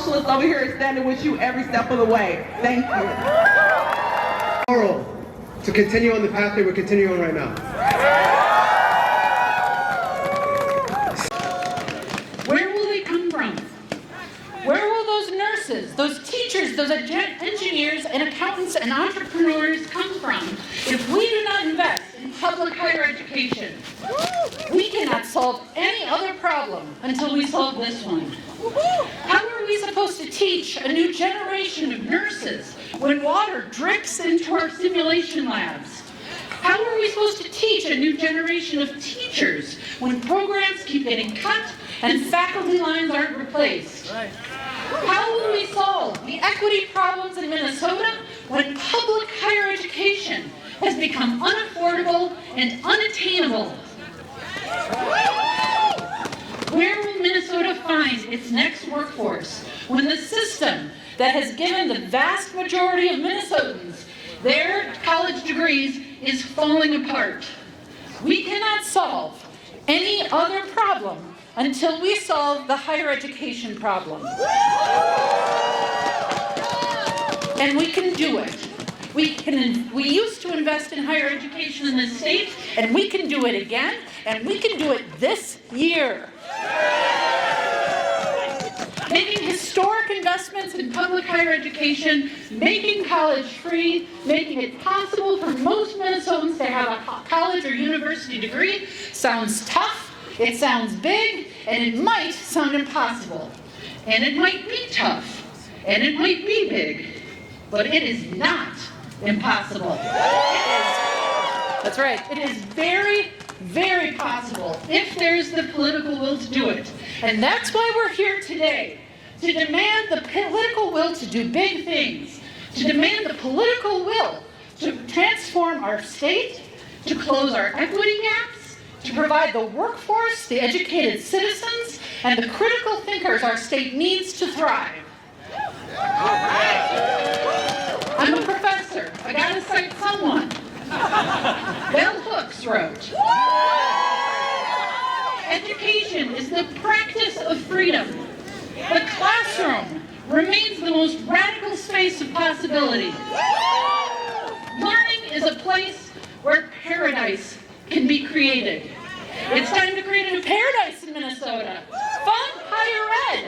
socialist over here is standing with you every step of the way. Thank you. Tomorrow, to continue on the path that we're continuing on right now. Where will they come from? Where will those nurses, those teachers, those engineers and accountants and entrepreneurs come from if we do not invest in public higher education? We cannot solve any other problem until we solve this one. How are we supposed to teach a new generation of nurses when water drips into our simulation labs? How are we supposed to teach a new generation of teachers when programs keep getting cut and faculty lines aren't replaced? How will we solve the equity problems in Minnesota when public higher education has become unaffordable and unattainable? Where will Minnesota find its next workforce when the system that has given the vast majority of Minnesotans their college degrees is falling apart? We cannot solve any other problem until we solve the higher education problem. And we can do it. We used to invest in higher education in this state, and we can do it again, and we can do it this year. Making historic investments in public higher education, making college free, making it possible for most Minnesotans to have a college or university degree sounds tough, it sounds big, and it might sound impossible. And it might be tough, and it might be big, but it is not impossible. That's right. It is very, very possible if there's the political will to do it. And that's why we're here today, to demand the political will to do big things, to demand the political will to transform our state, to close our equity gaps, to provide the workforce, the educated citizens, and the critical thinkers our state needs to thrive. All right. I'm a professor. I gotta cite someone. Bell Hooks wrote, "Education is the practice of freedom. The classroom remains the most radical space of possibility. Learning is a place where paradise can be created." It's time to create a new paradise in Minnesota. Fund higher ed.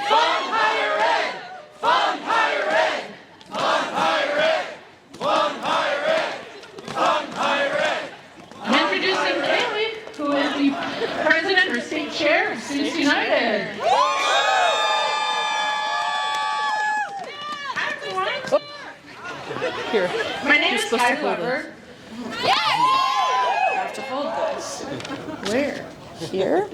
Fund higher ed. Fund higher ed. Fund higher ed. Fund higher ed. Fund higher ed. I'm introducing Kaylee, who is the president or state chair of Students United. Here. My name is Ty Weber. I have to hold this. Where? Here?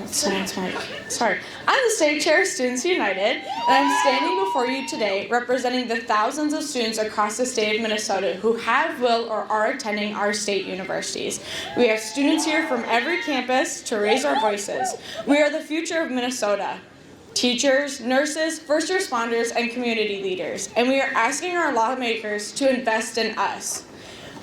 Someone's mic. Sorry. I'm the state chair of Students United, and I'm standing before you today representing the thousands of students across the state of Minnesota who have, will, or are attending our state universities. We have students here from every campus to raise our voices. We are the future of Minnesota. Teachers, nurses, first responders, and community leaders, and we are asking our lawmakers to invest in us.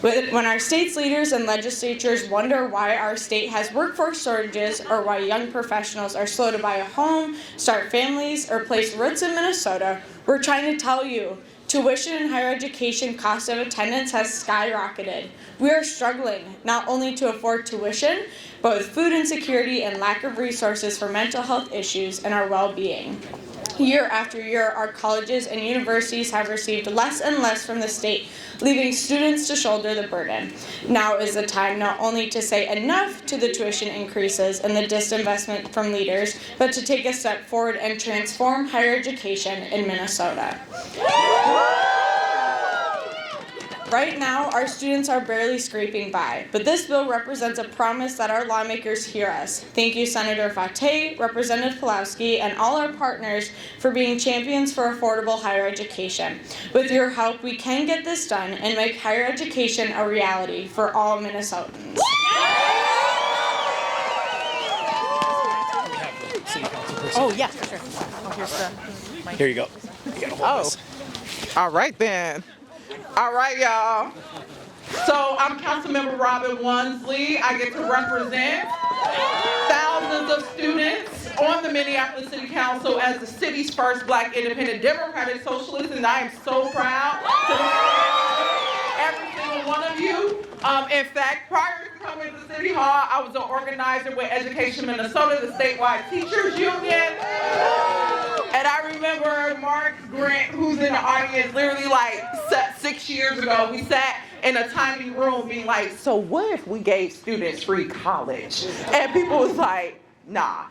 When our state's leaders and legislatures wonder why our state has workforce shortages or why young professionals are slow to buy a home, start families, or place roots in Minnesota, we're trying to tell you, tuition in higher education cost of attendance has skyrocketed. We are struggling not only to afford tuition, but with food insecurity and lack of resources for mental health issues and our well-being. Year after year, our colleges and universities have received less and less from the state, leaving students to shoulder the burden. Now is the time not only to say enough to the tuition increases and the disinvestment from leaders, but to take a step forward and transform higher education in Minnesota. Right now, our students are barely scraping by, but this bill represents a promise that our lawmakers hear us. Thank you, Sen.Fatah, Representative Pulowski, and all our partners for being champions for affordable higher education. With your help, we can get this done and make higher education a reality for all Minnesotans. Oh, yeah, for sure. Oh, here's the mic. Here you go. You gotta hold this. All right, then. All right, y'all. So I'm Councilmember Robin Wansley. I get to represent thousands of students on on the Minneapolis City Council as the city's first Black independent Democratic socialist, and I am so proud to every single one of you. In fact, prior to coming to City Hall, I was an organizer with Education Minnesota, the statewide teachers union. And I remember Mark Grant, who's in the audience, literally like 6 years ago, we sat in a tiny room being like, so what if we gave students free college? And people was like, nah.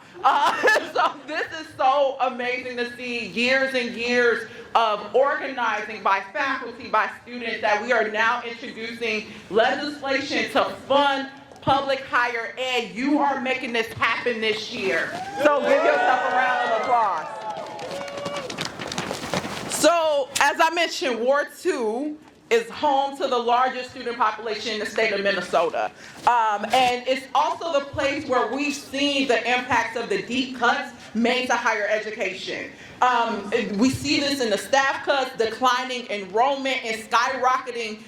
So this is so amazing to see years and years of organizing by faculty, by students, that we are now introducing legislation to fund public higher ed. You are making this happen this year. So give yourself a round of applause. So, as I mentioned, Ward 2 is home to the largest student population in the state of Minnesota. And it's also the place where we've seen the impacts of the deep cuts made to higher education. We see this in the staff cuts, declining enrollment, and skyrocketing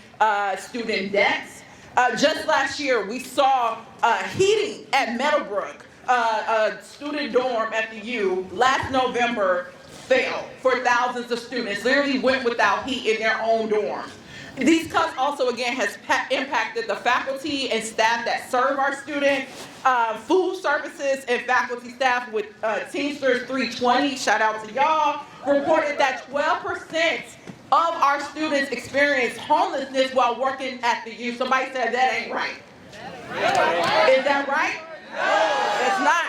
student debts. Just last year, we saw heating at Meadowbrook, a student dorm at the U, last November failed for thousands of students, literally went without heat in their own dorms. These cuts also, again, has impacted the faculty and staff that serve our students. Food services and faculty staff with Teamsters 320, shout out to y'all, reported that 12% of our students experience homelessness while working at the U. Somebody said that ain't right. Is that right? No, it's not.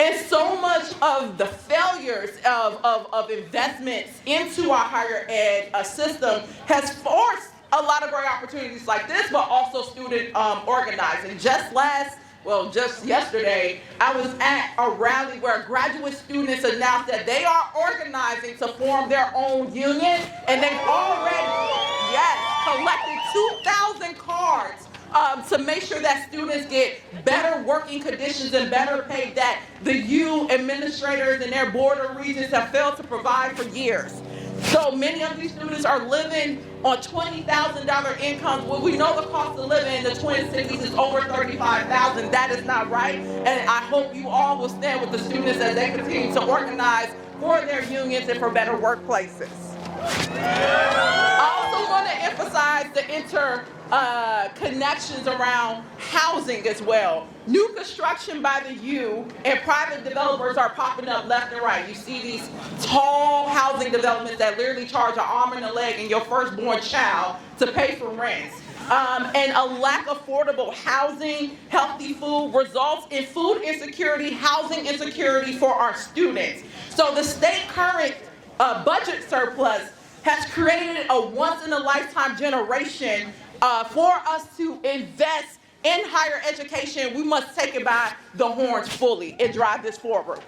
And so much of the failures of investments into our higher ed system has forced a lot of great opportunities like this, but also student organizing. Just yesterday, I was at a rally where graduate students announced that they are organizing to form their own union, and they've already, collected 2,000 cards to make sure that students get better working conditions and better pay that the U administrators and their board of regents have failed to provide for years. So many of these students are living on $20,000 incomes. Well, we know the cost of living in the Twin Cities is over $35,000. That is not right. And I hope you all will stand with the students as they continue to organize for their unions and for better workplaces. I also want to emphasize the connections around housing as well. New construction by the U and private developers are popping up left and right. You see these tall housing developments that literally charge an arm and a leg and your firstborn child to pay for rents. And a lack of affordable housing, healthy food results in food insecurity, housing insecurity for our students. So the state current budget surplus has created a once-in-a-lifetime generation. For us to invest in higher education, we must take it by the horns fully and drive this forward.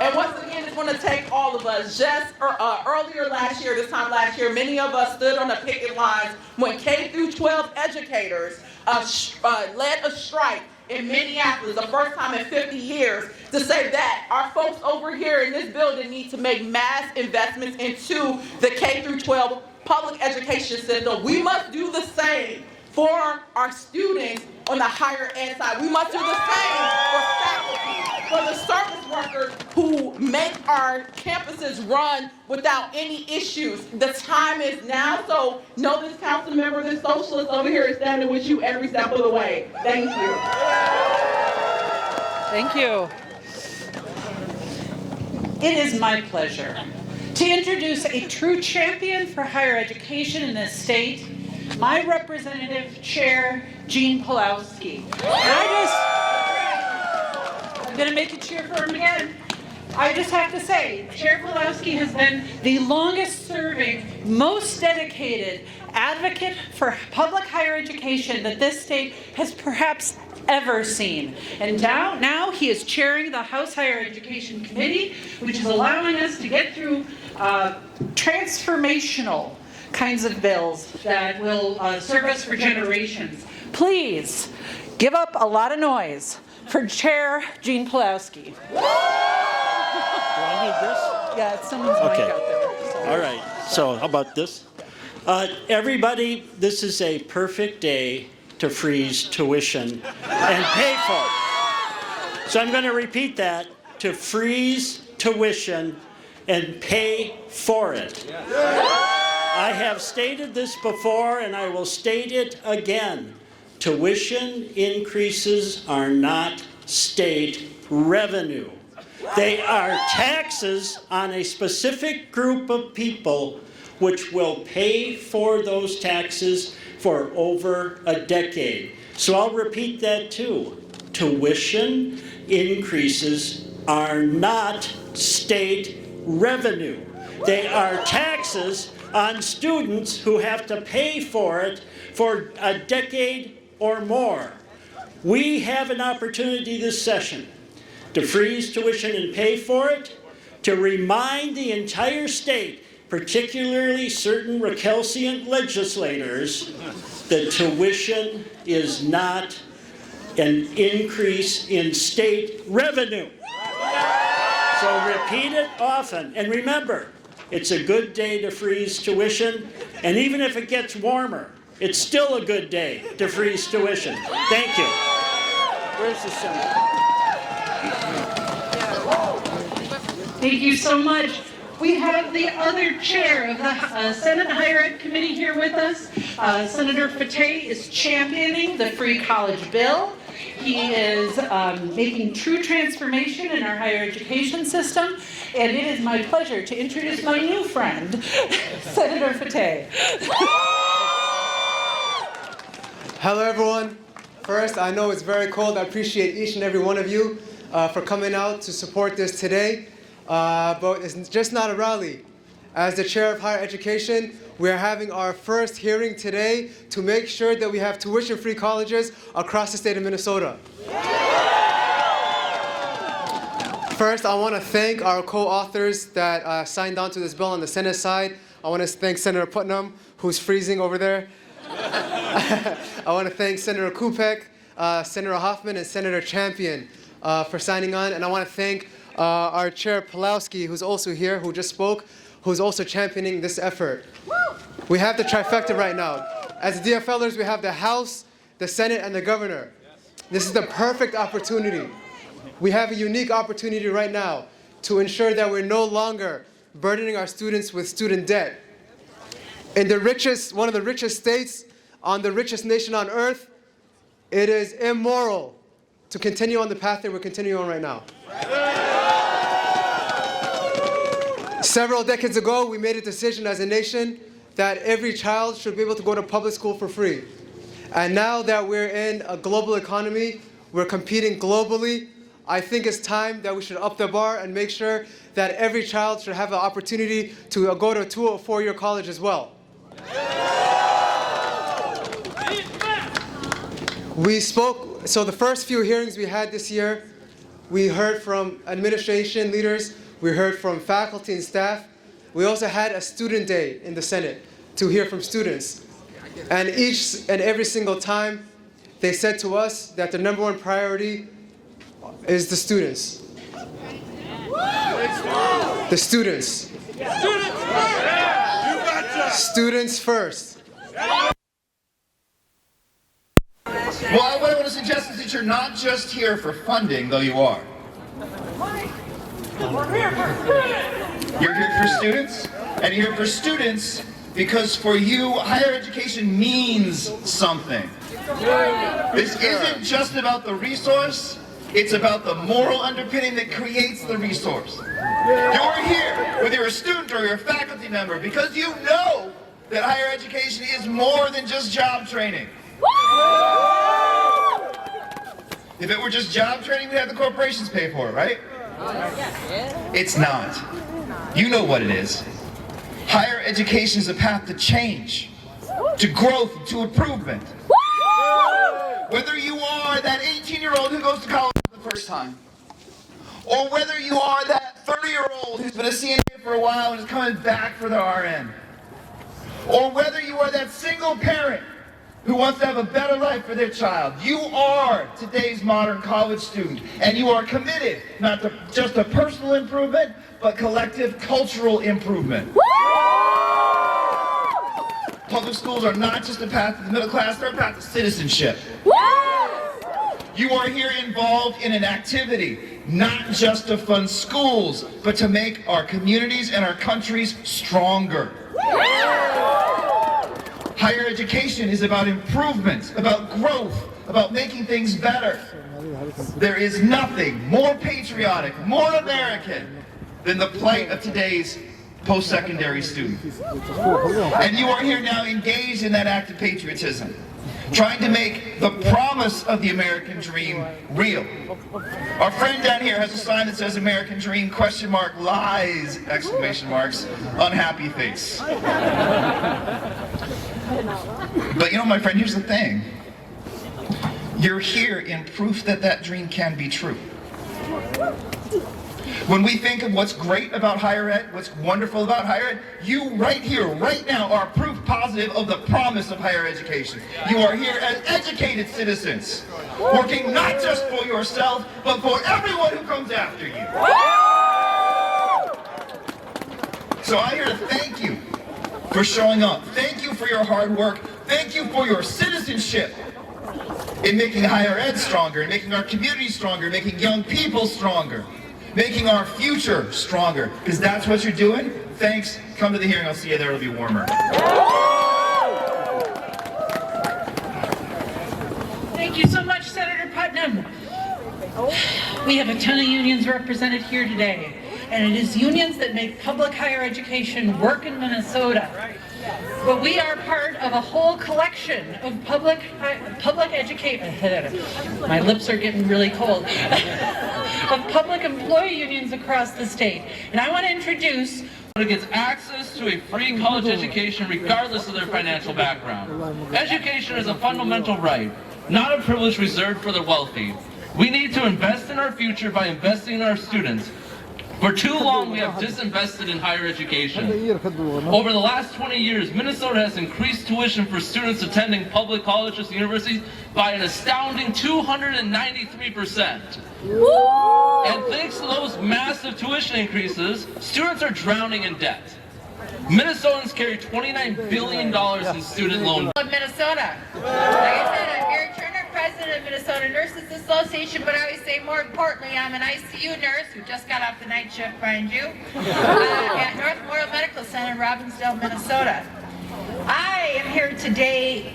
And once again, it's going to take all of us. Just earlier this time last year, many of us stood on the picket lines when K through 12 educators led a strike in Minneapolis, the first time in 50 years, to say that our folks over here in this building need to make mass investments into the K through 12 public education system. We must do the same for our students on the higher ed side. We must do the same for faculty, for the service workers who make our campuses run without any issues. The time is now, so know this council member, this socialist over here is standing with you every step of the way. Thank you. Thank you. It is my pleasure to introduce a true champion for higher education in this state, my representative chair, Jean Pulowski. I'm going to make you cheer for him again. I just have to say, Chair Pulowski has been the longest serving, most dedicated advocate for public higher education that this state has perhaps ever seen. And now he is chairing the House Higher Education Committee, which is allowing us to get through transformational kinds of bills that will serve us for generations. Please give up a lot of noise for Chair Jean Pulowski. Do I need this? Yeah, it's someone's mic out there. Sorry. All right, so how about this? Everybody, this is a perfect day to freeze tuition and pay for it. So I'm going to repeat that, to freeze tuition and pay for it. I have stated this before and I will state it again. Tuition increases are not state revenue. They are taxes on a specific group of people which will pay for those taxes for over a decade. So I'll repeat that too. Tuition increases are not state revenue. They are taxes on students who have to pay for it for a decade or more. We have an opportunity this session to freeze tuition and pay for it, to remind the entire state, particularly certain recalcitrant legislators, that tuition is not an increase in state revenue. So repeat it often. And remember, it's a good day to freeze tuition, and even if it gets warmer, it's still a good day to freeze tuition. Thank you. Where's the senator? Thank you so much. We have the other chair of the Senate Higher Ed Committee here with us. Sen.Fatah is championing the free college bill. He is making true transformation in our higher education system. And it is my pleasure to introduce my new friend, Sen.Fatah. Hello, everyone. First, I know it's very cold. I appreciate each and every one of you for coming out to support this today. But it's just not a rally. As the chair of higher education, we are having our first hearing today to make sure that we have tuition-free colleges across the state of Minnesota. First, I want to thank our co-authors that signed on to this bill on the Senate side. I want to thank Senator Putnam, who's freezing over there. I want to thank Senator Kupek, Senator Hoffman, and Senator Champion for signing on. And I want to thank our Chair Pulowski, who's also here, who just spoke, who's also championing this effort. We have the trifecta right now. As DFLers, we have the House, the Senate, and the Governor. This is the perfect opportunity. We have a unique opportunity right now to ensure that we're no longer burdening our students with student debt. In one of the richest states, on the richest nation on earth, it is immoral to continue on the path that we're continuing on right now. Several decades ago, we made a decision as a nation that every child should be able to go to public school for free. And now that we're in a global economy, we're competing globally, I think it's time that we should up the bar and make sure that every child should have an opportunity to go to a 2 or 4-year college as well. So the first few hearings we had this year, we heard from administration leaders, we heard from faculty and staff. We also had a student day in the Senate to hear from students. And each and every single time, they said to us that the number one priority is the students. The students. Students first. Well, what I want to suggest is that you're not just here for funding, though you are. You're here for students, and you're here for students because for you, higher education means something. This isn't just about the resource, it's about the moral underpinning that creates the resource. You're here, whether you're a student or you're a faculty member, because you know that higher education is more than just job training. If it were just job training, we'd have the corporations pay for it, right? It's not. You know what it is. Higher education is a path to change, to growth, to improvement. Whether you are that 18-year-old who goes to college for the first time, or whether you are that 30-year-old who's been a CNA for a while and is coming back for their RN, or whether you are that single parent who wants to have a better life for their child, you are today's modern college student, and you are committed not to just a personal improvement, but collective cultural improvement. Public schools are not just a path to the middle class, they're a path to citizenship. You are here involved in an activity, not just to fund schools, but to make our communities and our countries stronger. Higher education is about improvement, about growth, about making things better. There is nothing more patriotic, more American than the plight of today's post-secondary student. And you are here now engaged in that act of patriotism, trying to make the promise of the American dream real. Our friend down here has a sign that says American dream, question mark, lies, exclamation marks, unhappy face. But you know, my friend, here's the thing. You're here in proof that that dream can be true. When we think of what's great about higher ed, what's wonderful about higher ed, you right here, right now, are proof positive of the promise of higher education. You are here as educated citizens, working not just for yourself, but for everyone who comes after you. So I'm here to thank you for showing up. Thank you for your hard work. Thank you for your citizenship in making higher ed stronger, in making our community stronger, making young people stronger, making our future stronger, because that's what you're doing. Thanks. Come to the hearing. I'll see you there. It'll be warmer. Thank you so much, Senator Putnam. We have a ton of unions represented here today, and it is unions that make public higher education work in Minnesota. But we are part of a whole collection of public education. My lips are getting really cold. Of public employee unions across the state. And I want to introduce gets access to a free college education regardless of their financial background. Education is a fundamental right, not a privilege reserved for the wealthy. We need to invest in our future by investing in our students. For too long, we have disinvested in higher education. Over the last 20 years, Minnesota has increased tuition for students attending public colleges and universities by an astounding 293%. And thanks to those massive tuition increases, students are drowning in debt. Minnesotans carry $29 billion in student loan. Minnesota. Like I said, I'm Mary Turner, president of Minnesota Nurses Association, but I always say more importantly, I'm an ICU nurse who just got off the night shift, mind you, at North Memorial Medical Center in Robbinsdale, Minnesota. I am here today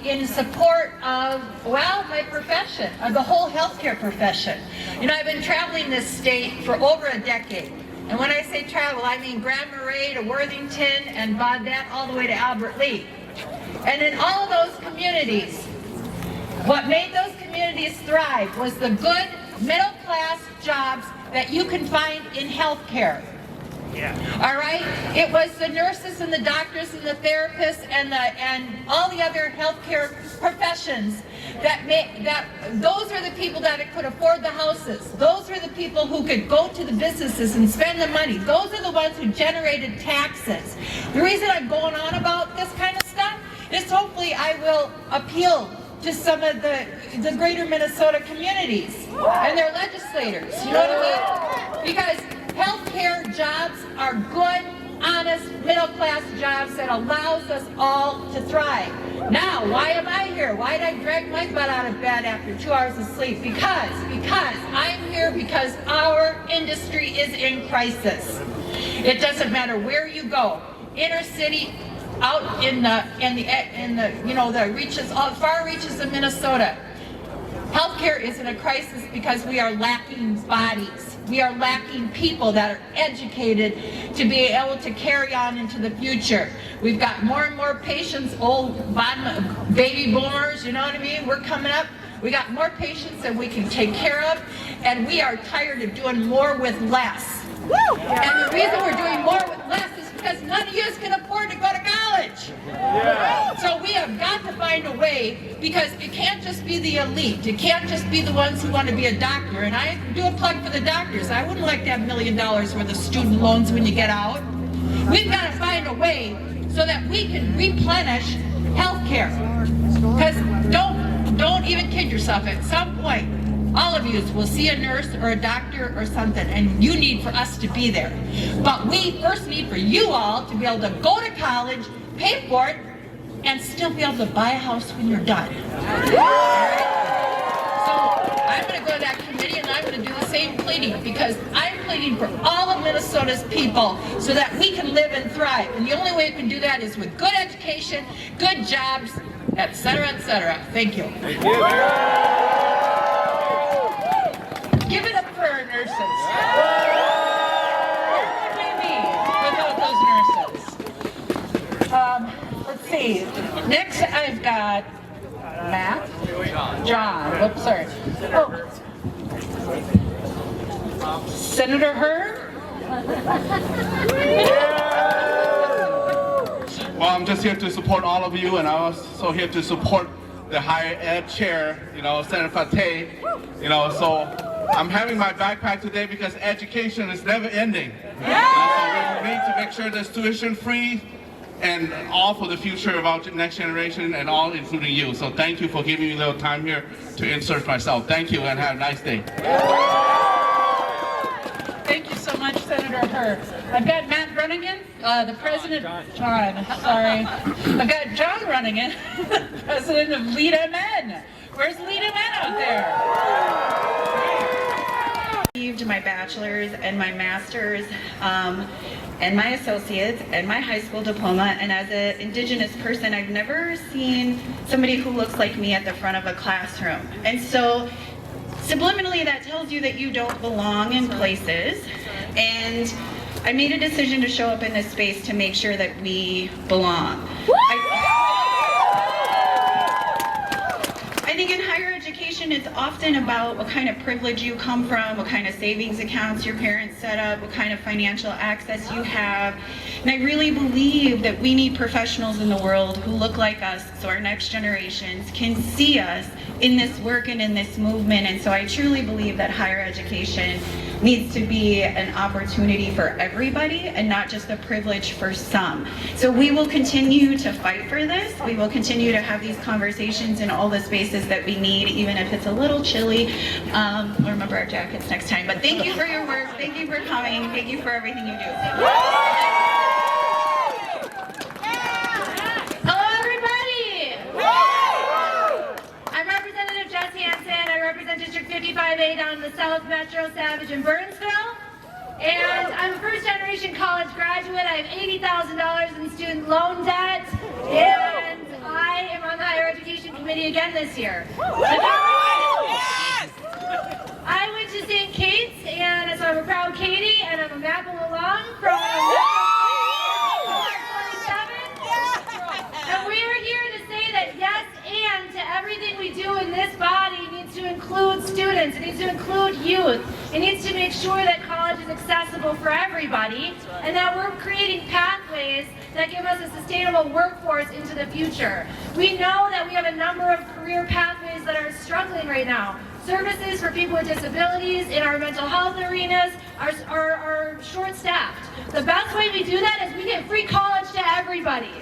in support of, well, my profession, of the whole healthcare profession. You know, I've been traveling this state for over a decade. And when I say travel, I mean Grand Marais to Worthington and Baudette all the way to Albert Lea. And in all of those communities, what made those communities thrive was the good middle-class jobs that you can find in healthcare. Yeah. All right? It was the nurses and the doctors and the therapists and all the other healthcare professions those are the people that could afford the houses. Those are the people who could go to the businesses and spend the money. Those are the ones who generated taxes. The reason I'm going on about this kind of stuff is hopefully I will appeal to some of the greater Minnesota communities and their legislators. You know what I mean? Because healthcare jobs are good, honest, middle-class jobs that allows us all to thrive. Now, why am I here? Why did I drag my butt out of bed after 2 hours of sleep? Because I'm here because our industry is in crisis. It doesn't matter where you go, inner city, out in the you know, the reaches, far reaches of Minnesota. Healthcare is in a crisis because we are lacking bodies. We are lacking people that are educated to be able to carry on into the future. We've got more and more patients, old baby boomers, you know what I mean? We're coming up. We got more patients than we can take care of, and we are tired of doing more with less. Woo! And the reason we're doing more with less is because none of you can afford to go to college. Yeah. So we have got to find a way, because it can't just be the elite. It can't just be the ones who want to be a doctor. And I do a plug for the doctors. I wouldn't like to have $1 million worth of student loans when you get out. We've got to find a way so that we can replenish healthcare. Because don't even kid yourself. At some point, all of you will see a nurse or a doctor or something, and you need for us to be there. But we first need for you all to be able to go to college, pay for it, and still be able to buy a house when you're done. I'm going to go to that committee and I'm going to do the same pleading, because I'm pleading for all of Minnesota's people so that we can live and thrive. And the only way we can do that is with good education, good jobs, etc., etc. Thank you. Thank you. Give it up for our nurses. Where would we be without those nurses? Let's see. Next, I've got Matt, John. Whoops, sorry. Oh, Senator Herr. Well, I'm just here to support all of you, and I'm also here to support the higher ed chair, Sen.Fatah, so I'm having my backpack today because education is never ending. So we need to make sure there's tuition free and all for the future of our next generation, and all including you. So thank you for giving me a little time here to insert myself. Thank you and have a nice day. Thank you so much, Senator Herr. I've got Matt Runningen, the president, John, sorry. I've got John Runningen, president of LEAD MN. Where's LEAD MN out there? Received my bachelor's and my master's and my associates and my high school diploma, and as an Indigenous person, I've never seen somebody who looks like me at the front of a classroom. And so subliminally that tells you that you don't belong in places, and I made a decision to show up in this space to make sure that we belong. I think in higher education, it's often about what kind of privilege you come from, what kind of savings accounts your parents set up, what kind of financial access you have. And I really believe that we need professionals in the world who look like us so our next generations can see us in this work and in this movement. And so I truly believe that higher education needs to be an opportunity for everybody and not just a privilege for some. So we will continue to fight for this. We will continue to have these conversations in all the spaces that we need, even if it's a little chilly. We'll remember our jackets next time. But thank you for your work. Thank you for coming. Thank you for everything you do. Hello, everybody. I'm Representative Jess Hansen. I represent District 55A down in the South Metro, Savage, and Burnsville. And I'm a first-generation college graduate. I have $80,000 in student loan debt. And I am on the Higher Education Committee again this year. I went to St. Kate's, and so I'm a proud Katie, and I'm a Maple alum from 27. And we are here to say that yes, and to everything we do in this body needs to include students. It needs to include youth. It needs to make sure that college is accessible for everybody, and that we're creating pathways that give us a sustainable workforce into the future. We know that we have a number of career pathways that are struggling right now. Services for people with disabilities in our mental health arenas are short-staffed. The best way we do that is we give free college to everybody.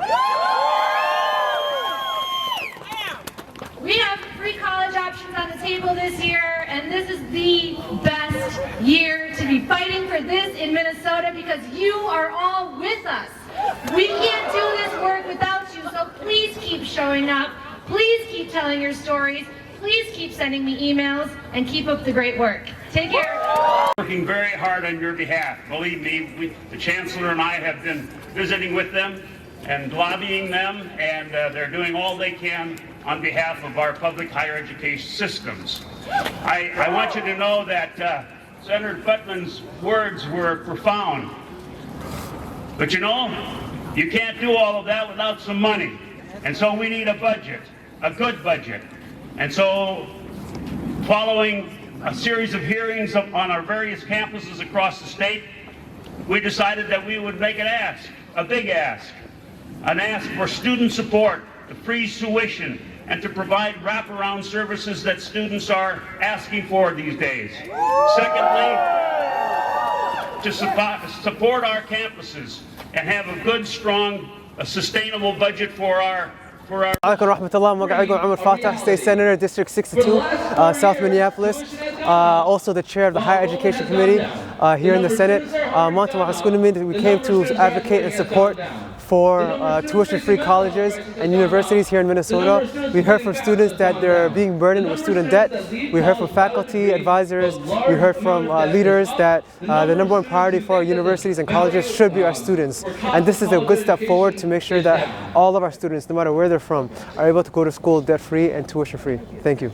We have free college options on the table this year, and this is the best year to be fighting for this in Minnesota because you are all with us. We can't do this work without you, so please keep showing up. Please keep telling your stories. Please keep sending me emails and keep up the great work. Take care. Working very hard on your behalf. Believe me, the Chancellor and I have been visiting with them and lobbying them, and they're doing all they can on behalf of our public higher education systems. I want you to know that Senator Putnam's words were profound. But you know, you can't do all of that without some money. And so we need a budget, a good budget. And so, following a series of hearings on our various campuses across the state, we decided that we would make an ask, a big ask, an ask for student support, to freeze tuition, and to provide wraparound services that students are asking for these days. Secondly, to support our campuses and have a good, strong, sustainable budget for our عليكم ورحمة الله. مقعدكم عمر فاتح, State Senator, District 62, South Minneapolis. Also the chair of the Higher Education Committee. here in the Senate. We came to advocate and support for tuition-free colleges and universities here in Minnesota. We heard from students that they're being burdened with student debt. We heard from faculty, advisors, we heard from leaders that the number one priority for our universities and colleges should be our students. And this is a good step forward to make sure that all of our students, no matter where they're from, are able to go to school debt-free and tuition-free. Thank you.